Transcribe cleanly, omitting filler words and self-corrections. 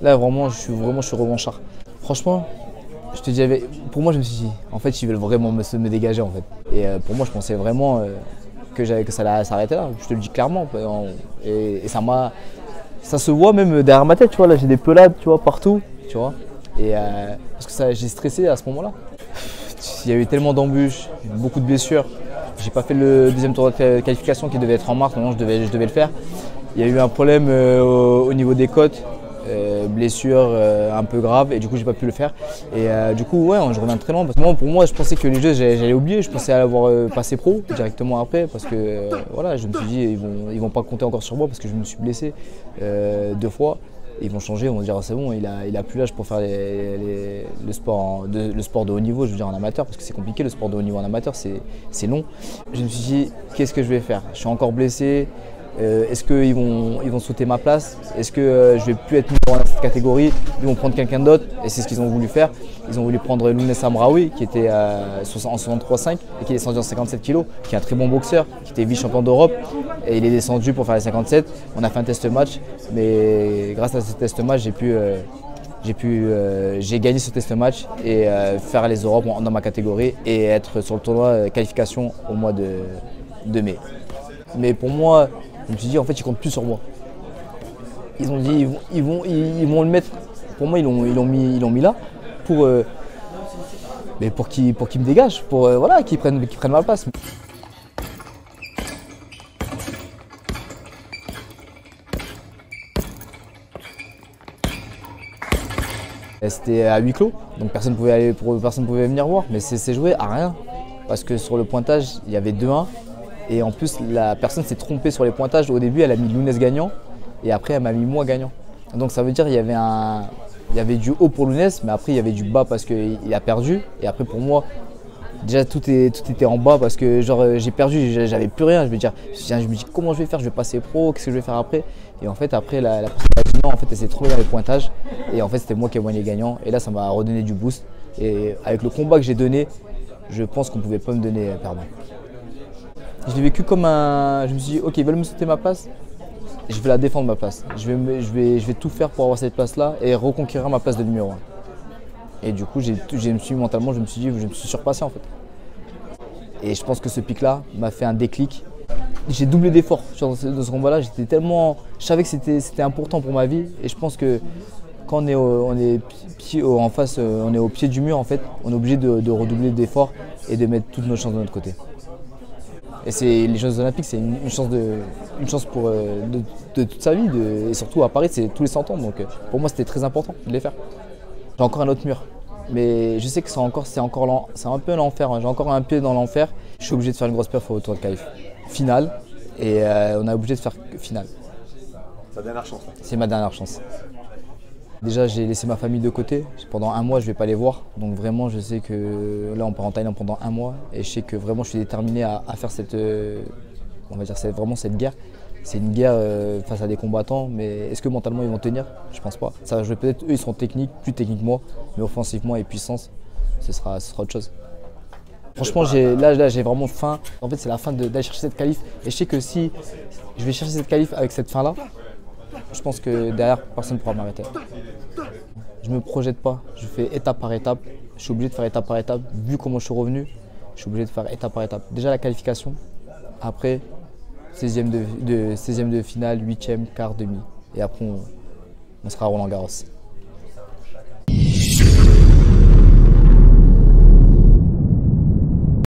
Là, vraiment, je suis revanchard. Franchement, je te dis, pour moi, je me suis dit, en fait, ils veulent vraiment me dégager, en fait. Et pour moi, je pensais vraiment que ça allait s'arrêter là. Je te le dis clairement. Et ça se voit même derrière ma tête, tu vois. Là, j'ai des pelades, tu vois, partout, tu vois. Et parce que j'ai stressé à ce moment-là. Il y a eu tellement d'embûches, beaucoup de blessures. J'ai pas fait le deuxième tour de qualification qui devait être en mars. Maintenant, je devais le faire. Il y a eu un problème au niveau des côtes. Blessure un peu grave et du coup j'ai pas pu le faire et du coup ouais je reviens très loin parce que pour moi je pensais que les jeux j'allais oublier, je pensais avoir passé pro directement après parce que voilà je me suis dit ils vont pas compter encore sur moi parce que je me suis blessé 2 fois. Ils vont changer, ils vont dire c'est bon, il a plus l'âge pour faire le sport de haut niveau, je veux dire en amateur, parce que c'est compliqué le sport de haut niveau en amateur, c'est long. Je me suis dit qu'est-ce que je vais faire? Je suis encore blessé. Est-ce qu'ils vont sauter ma place? Est-ce que je vais plus être numéro 1 dans cette catégorie? Ils vont prendre quelqu'un d'autre et c'est ce qu'ils ont voulu faire. Ils ont voulu prendre Lounès Amraoui qui était en 63,5 et qui est descendu en 57 kg, qui est un très bon boxeur, qui était vice-champion d'Europe et il est descendu pour faire les 57. On a fait un test match, mais grâce à ce test match, j'ai gagné ce test match et faire les Europes dans ma catégorie et être sur le tournoi qualification au mois de mai. Mais pour moi, je me suis dit en fait ils comptent plus sur moi. Ils ont dit ils vont le mettre. Pour moi ils l'ont mis là pour qu'ils me dégagent, voilà, qu'ils prennent ma place. C'était à huis clos, donc personne pouvait venir voir, mais c'est joué à rien. Parce que sur le pointage, il y avait 2-1. Et en plus, la personne s'est trompée sur les pointages. Au début, elle a mis Lounès gagnant et après, elle m'a mis moi gagnant. Donc ça veut dire qu'il y avait du haut pour Lounès, mais après, il y avait du bas parce qu'il a perdu. Et après, pour moi, déjà, tout était en bas parce que j'ai perdu, j'avais plus rien. Je me dis comment je vais faire? Je vais passer pro, qu'est-ce que je vais faire après? Et en fait, après, la personne a dit non, en fait, elle s'est trompée dans les pointages. Et en fait, c'était moi qui ai gagné gagnant. Et là, ça m'a redonné du boost. Et avec le combat que j'ai donné, je pense qu'on ne pouvait pas me donner perdant. Je l'ai vécu comme je me suis dit, ok, ils veulent me sauter ma place, je vais la défendre ma place. Je vais tout faire pour avoir cette place-là et reconquérir ma place de numéro 1. Et du coup, mentalement, je me suis surpassé en fait. Et je pense que ce pic-là m'a fait un déclic. J'ai doublé d'efforts dans ce combat-là. Je savais que c'était important pour ma vie. Et je pense que quand on est en face, on est au pied du mur en fait, on est obligé de redoubler d'efforts et de mettre toutes nos chances de notre côté. Et les Jeux Olympiques, c'est une chance pour de toute sa vie. Et surtout à Paris, c'est tous les 100 ans. Donc pour moi, c'était très important de les faire. J'ai encore un autre mur. Mais je sais que c'est un peu l'enfer. J'ai encore un pied dans l'enfer. Je suis obligé de faire une grosse perf au tour de qualif. Finale. Et on est obligé de faire finale. Ta dernière chance. C'est ma dernière chance. Déjà, j'ai laissé ma famille de côté. Pendant 1 mois, je ne vais pas les voir. Donc vraiment, je sais que là, on part en Thaïlande pendant 1 mois. Et je sais que vraiment, je suis déterminé à faire vraiment cette guerre. C'est une guerre face à des combattants. Mais est-ce que mentalement, ils vont tenir? Je pense pas. Ça va jouer peut-être, eux, ils seront techniques, plus techniques que moi. Mais offensivement et puissance, ce sera autre chose. Franchement, là, j'ai vraiment faim. En fait, c'est la fin d'aller chercher cette qualif. Et je sais que si je vais chercher cette qualif avec cette fin-là, je pense que derrière, personne ne pourra m'arrêter. Je ne me projette pas, je fais étape par étape. Je suis obligé de faire étape par étape. Vu comment je suis revenu, je suis obligé de faire étape par étape. Déjà la qualification, après 16e de finale, 8e, quart, demi. Et après, on sera à Roland-Garros.